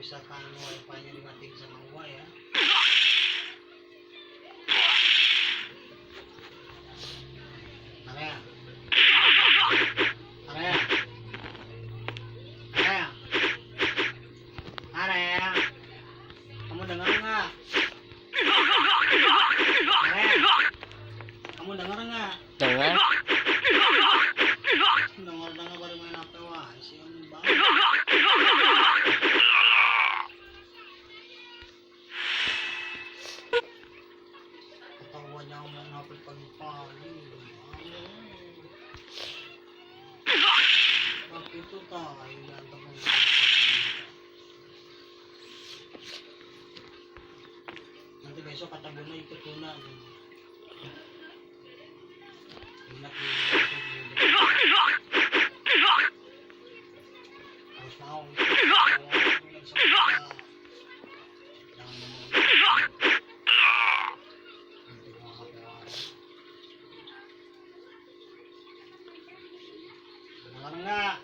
misalkan wifi-nya dimatiin sama gua ya. Area. Area. Area. Area. Kamu dengar nggak? Area. Kamu dengar nggak? Dengar. Dengar baru main HP wah, si Mbak. Ketahuan ngomong HP pagi-pagi. Waktu itu tahu berantem. Nanti besok kata Bunda ikut Bunda. Enak harus mau. Dengar enggak?